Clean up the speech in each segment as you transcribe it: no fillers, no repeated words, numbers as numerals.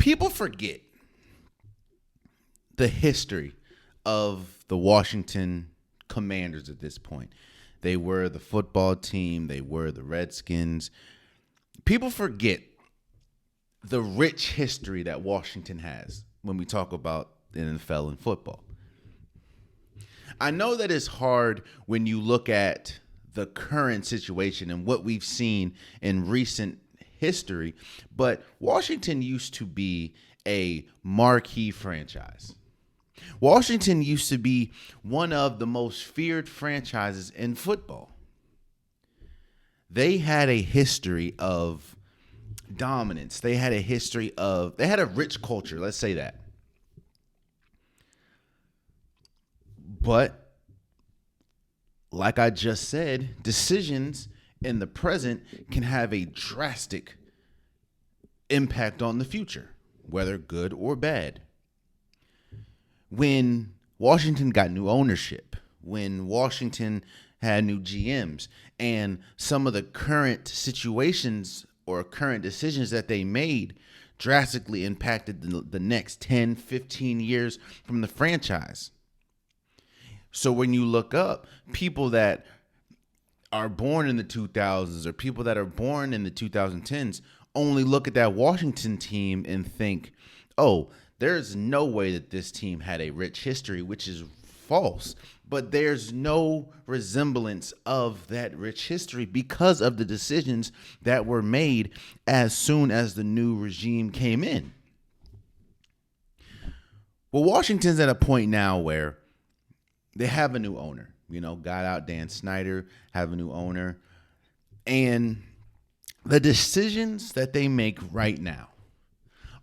People forget the history of the Washington Commanders at this point. They were the football team. They were the Redskins. People forget the rich history that Washington has when we talk about the NFL and football. I know that it's hard when you look at the current situation and what we've seen in recent history, but Washington used to be a marquee franchise. Washington used to be one of the most feared franchises in football. They had a history of dominance. They had a rich culture, let's say that. But like I just said, decisions in the present can have a drastic impact on the future, whether good or bad. When Washington got new ownership, when Washington had new GMs, and some of the current situations or current decisions that they made drastically impacted the next 10, 15 years from the franchise. So when you look up people that are born in the 2000s or people that are born in the 2010s only look at that Washington team and think, oh, there's no way that this team had a rich history, which is false. But there's no resemblance of that rich history because of the decisions that were made as soon as the new regime came in. Well, Washington's at a point now where they have a new owner. Got out Dan Snyder, have a new owner. And the decisions that they make right now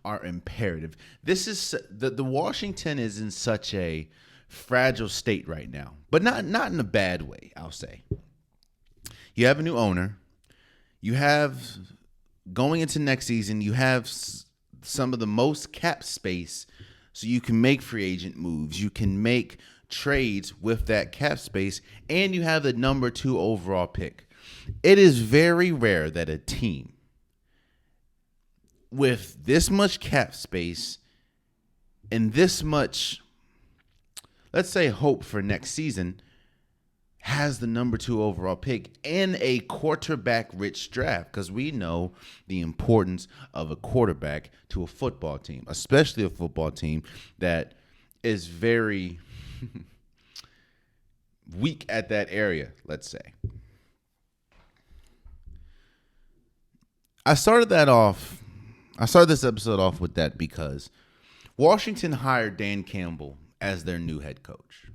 are imperative. This is the Washington is in such a fragile state right now, but not in a bad way, I'll say. You have a new owner. You have, going into next season, you have some of the most cap space, so you can make free agent moves. You can make trades with that cap space, and you have the number 2 overall pick. It is very rare that a team with this much cap space and this much, let's say, hope for next season has the number 2 overall pick in a quarterback-rich draft, because we know the importance of a quarterback to a football team, especially a football team that is very weak at that area, let's say. I started this episode off with that because Washington hired Dan Campbell as their new head coach.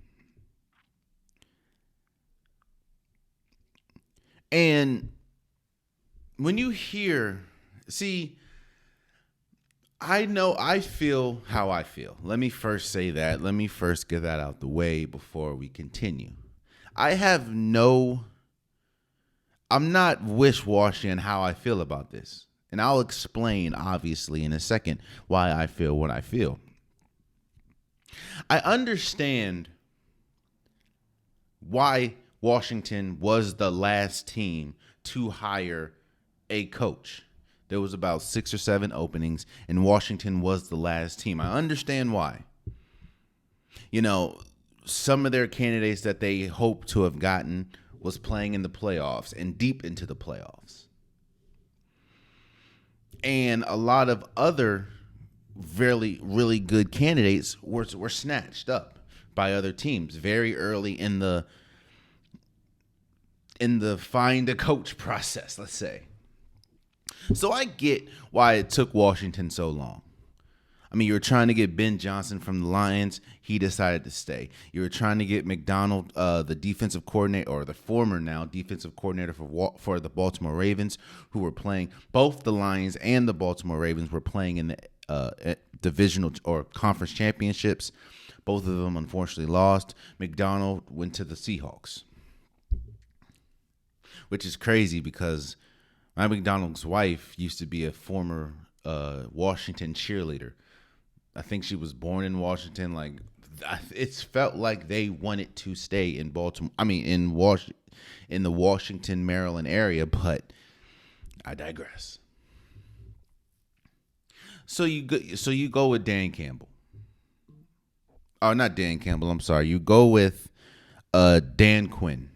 And when you I feel how I feel. Let me first say that. Let me first get that out the way before we continue. I'm not wish-washy in how I feel about this. And I'll explain, obviously, in a second why I feel what I feel. I understand why Washington was the last team to hire a coach. There was about 6 or 7 openings, and Washington was the last team. I understand why. Some of their candidates that they hoped to have gotten was playing in the playoffs and deep into the playoffs. And a lot of other really, really good candidates were snatched up by other teams very early in the find a coach process, let's say. So I get why it took Washington so long. I mean, you were trying to get Ben Johnson from the Lions. He decided to stay. You were trying to get McDonald, the defensive coordinator, or the former now defensive coordinator for the Baltimore Ravens, who were playing. Both the Lions and the Baltimore Ravens were playing in the divisional or conference championships. Both of them unfortunately lost. McDonald went to the Seahawks, which is crazy because Mike McDonald's wife used to be a former Washington cheerleader. I think she was born in Washington. Like, it's felt like they wanted to stay in Baltimore. I mean, in the Washington, Maryland area. But I digress. So you go with Dan Campbell. Oh, not Dan Campbell. I'm sorry. You go with Dan Quinn.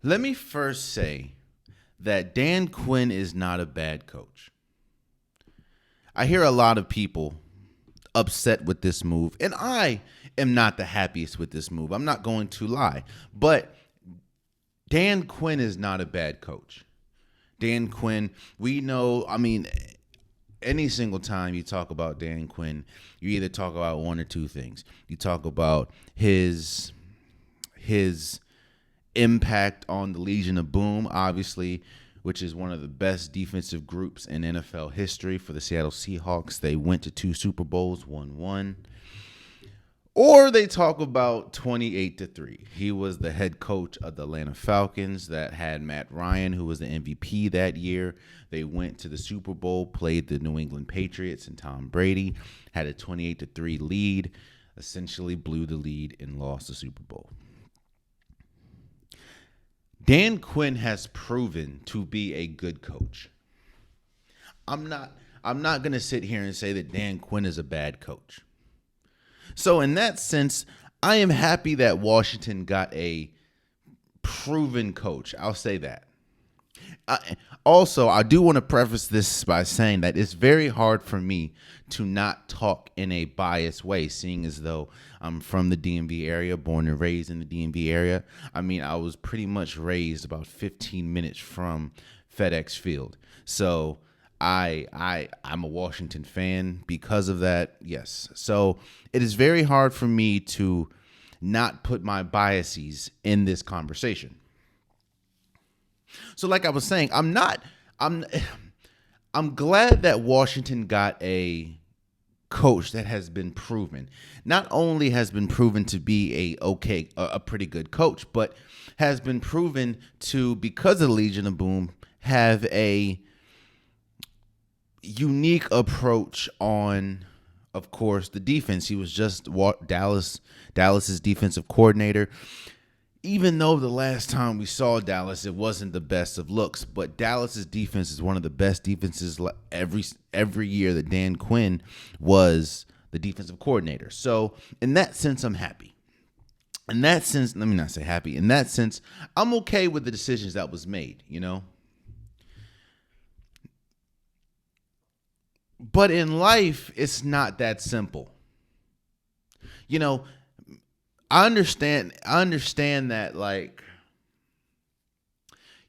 Let me first say that Dan Quinn is not a bad coach. I hear a lot of people upset with this move, and I am not the happiest with this move. I'm not going to lie. But Dan Quinn is not a bad coach. Dan Quinn, we know, I mean, any single time you talk about Dan Quinn, you either talk about one or two things. You talk about his impact on the Legion of Boom, obviously, which is one of the best defensive groups in NFL history for the Seattle Seahawks. They went to 2 Super Bowls, won one. Or they talk about 28-3. He was the head coach of the Atlanta Falcons that had Matt Ryan, who was the MVP that year. They went to the Super Bowl, played the New England Patriots and Tom Brady, had a 28-3 lead, essentially blew the lead and lost the Super Bowl. Dan Quinn has proven to be a good coach. I'm not going to sit here and say that Dan Quinn is a bad coach. So in that sense, I am happy that Washington got a proven coach. I'll say that. Also, I do want to preface this by saying that it's very hard for me to not talk in a biased way, seeing as though I'm from the DMV area, born and raised in the DMV area. I mean, I was pretty much raised about 15 minutes from FedEx Field. So I'm a Washington fan because of that. Yes. So it is very hard for me to not put my biases in this conversation. So like I was saying, I'm glad that Washington got a coach that has been proven. Not only has been proven to be a pretty good coach, but has been proven to, because of Legion of Boom, have a unique approach on, of course, the defense. He was just Dallas's defensive coordinator. Even though the last time we saw Dallas, it wasn't the best of looks, but Dallas's defense is one of the best defenses every year that Dan Quinn was the defensive coordinator. So in that sense, I'm happy. In that sense, let me not say happy. In that sense, I'm okay with the decisions that was made, you know? But in life, it's not that simple. You know, I understand that, like,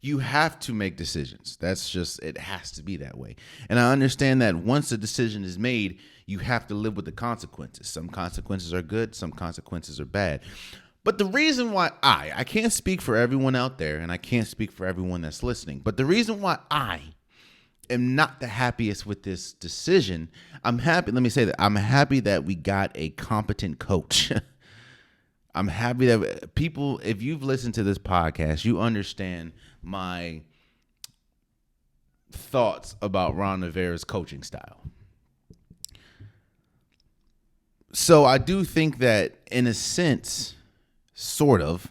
you have to make decisions. That's just, it has to be that way. And I understand that once a decision is made, you have to live with the consequences. Some consequences are good, some consequences are bad. But the reason why I can't speak for everyone out there, and I can't speak for everyone that's listening, but the reason why I am not the happiest with this decision, I'm happy that we got a competent coach. I'm happy that people, if you've listened to this podcast, you understand my thoughts about Ron Rivera's coaching style. So I do think that, in a sense, sort of,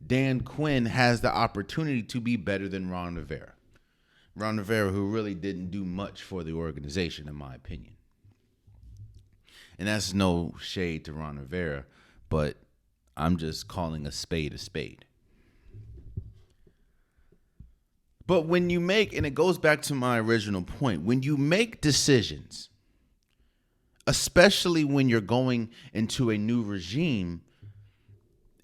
Dan Quinn has the opportunity to be better than Ron Rivera. Ron Rivera, who really didn't do much for the organization, in my opinion. And that's no shade to Ron Rivera, but I'm just calling a spade a spade. But when you make, and it goes back to my original point, when you make decisions, especially when you're going into a new regime,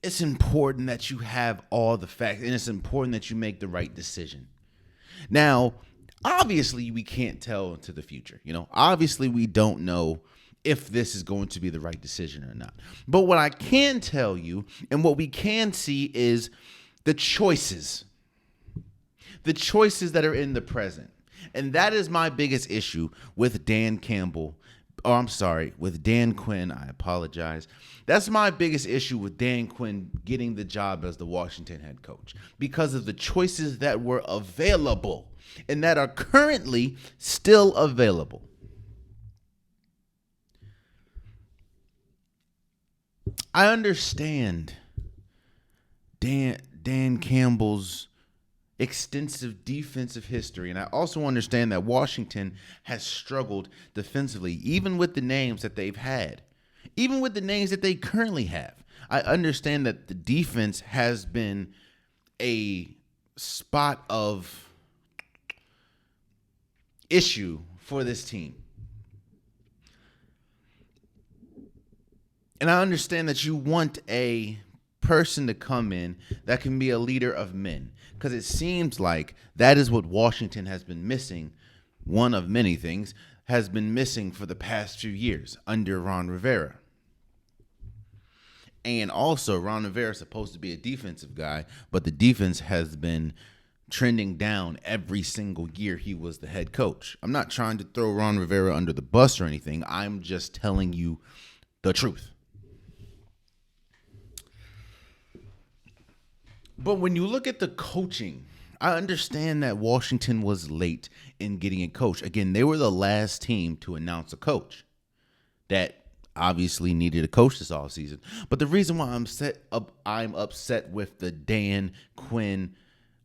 it's important that you have all the facts, and it's important that you make the right decision. Now, obviously, we can't tell into the future. You know, obviously, we don't know if this is going to be the right decision or not. But what I can tell you, and what we can see, is the choices that are in the present. And that is my biggest issue with Dan Quinn. I apologize. That's my biggest issue with Dan Quinn getting the job as the Washington head coach, because of the choices that were available and that are currently still available. I understand Dan Campbell's, extensive defensive history. And I also understand that Washington has struggled defensively, even with the names that they've had, even with the names that they currently have. I understand that the defense has been a spot of issue for this team. And I understand that you want a person to come in that can be a leader of men, because it seems like that is what Washington has been missing. One of many things has been missing for the past few years under Ron Rivera. And also, Ron Rivera is supposed to be a defensive guy, but the defense has been trending down every single year he was the head coach. I'm not trying to throw Ron Rivera under the bus or anything. I'm just telling you the truth. But when you look at the coaching, I understand that Washington was late in getting a coach. Again, they were the last team to announce a coach that obviously needed a coach this offseason. But the reason why I'm upset with the Dan Quinn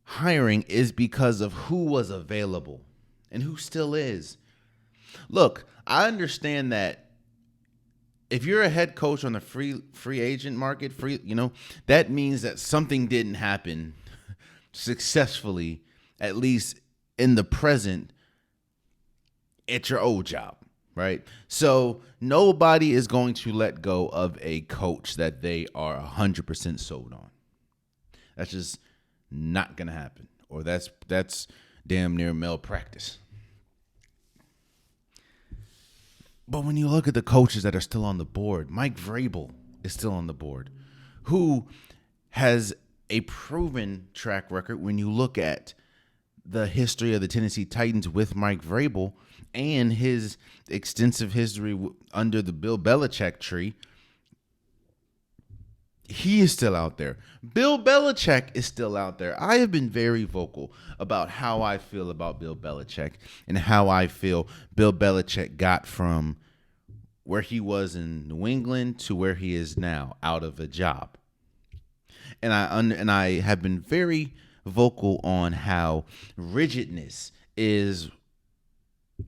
hiring is because of who was available and who still is. Look, I understand that if you're a head coach on the free agent market, that means that something didn't happen successfully, at least in the present, at your old job, right? So nobody is going to let go of a coach that they are 100% sold on. That's just not going to happen, or that's damn near malpractice. But when you look at the coaches that are still on the board, Mike Vrabel is still on the board, who has a proven track record when you look at the history of the Tennessee Titans with Mike Vrabel and his extensive history under the Bill Belichick tree. He is still out there. Bill Belichick is still out there. I have been very vocal about how I feel about Bill Belichick and how I feel Bill Belichick got from where he was in New England to where he is now, out of a job. And I have been very vocal on how rigidness is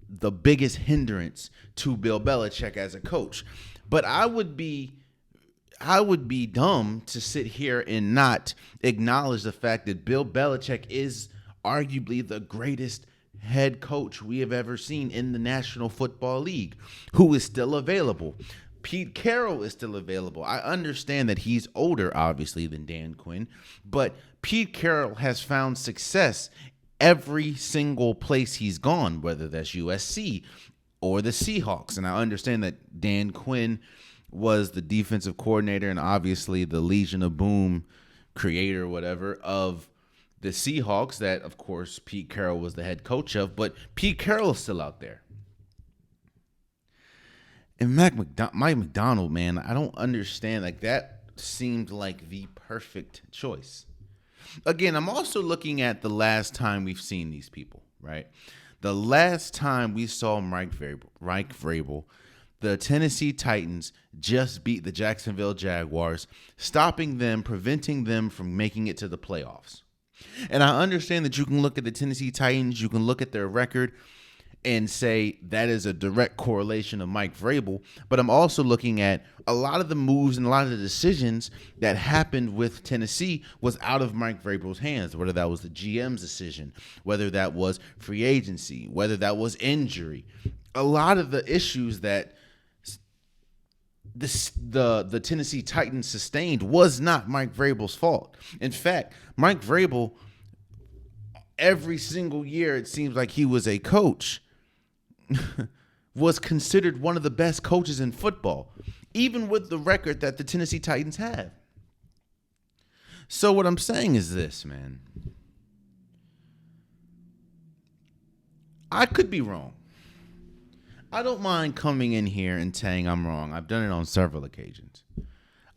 the biggest hindrance to Bill Belichick as a coach. But I would be dumb to sit here and not acknowledge the fact that Bill Belichick is arguably the greatest head coach we have ever seen in the National Football League, who is still available. Pete Carroll is still available. I understand that he's older, obviously, than Dan Quinn, but Pete Carroll has found success every single place he's gone, whether that's USC or the Seahawks. And I understand that Dan Quinn was the defensive coordinator and obviously the Legion of Boom creator, whatever, of the Seahawks that, of course, Pete Carroll was the head coach of, but Pete Carroll is still out there. And Mike Macdonald, man, I don't understand. Like, that seemed like the perfect choice. Again, I'm also looking at the last time we've seen these people, right? The last time we saw Mike Vrabel, the Tennessee Titans just beat the Jacksonville Jaguars, preventing them from making it to the playoffs. And I understand that you can look at the Tennessee Titans, you can look at their record and say that is a direct correlation of Mike Vrabel, but I'm also looking at a lot of the moves and a lot of the decisions that happened with Tennessee was out of Mike Vrabel's hands, whether that was the GM's decision, whether that was free agency, whether that was injury. A lot of the issues that the Tennessee Titans sustained was not Mike Vrabel's fault. In fact, Mike Vrabel, every single year it seems like he was a coach, was considered one of the best coaches in football, even with the record that the Tennessee Titans have. So what I'm saying is this, man. I could be wrong. I don't mind coming in here and saying I'm wrong. I've done it on several occasions.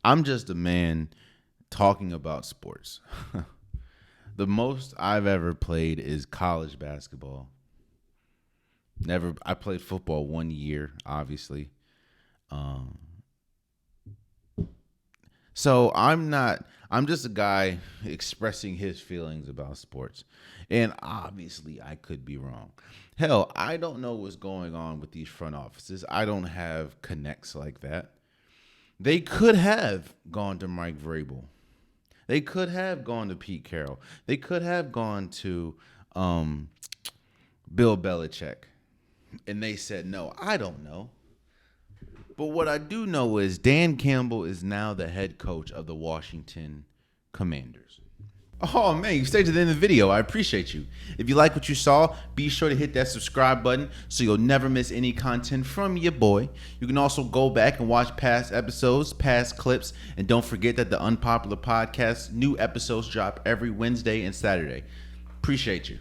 I'm just a man talking about sports. The most I've ever played is college basketball. I played football 1 year, obviously. So I'm just a guy expressing his feelings about sports. And obviously I could be wrong. Hell, I don't know what's going on with these front offices. I don't have connects like that. They could have gone to Mike Vrabel. They could have gone to Pete Carroll. They could have gone to um, Bill Belichick. And they said no. I don't know. But what I do know is Dan Campbell is now the head coach of the Washington Commanders. Oh man, you stayed to the end of the video. I appreciate you. If you like what you saw, be sure to hit that subscribe button so you'll never miss any content from your boy. You can also go back and watch past episodes, past clips, and don't forget that the Unpopular Podcast new episodes drop every Wednesday and Saturday. Appreciate you.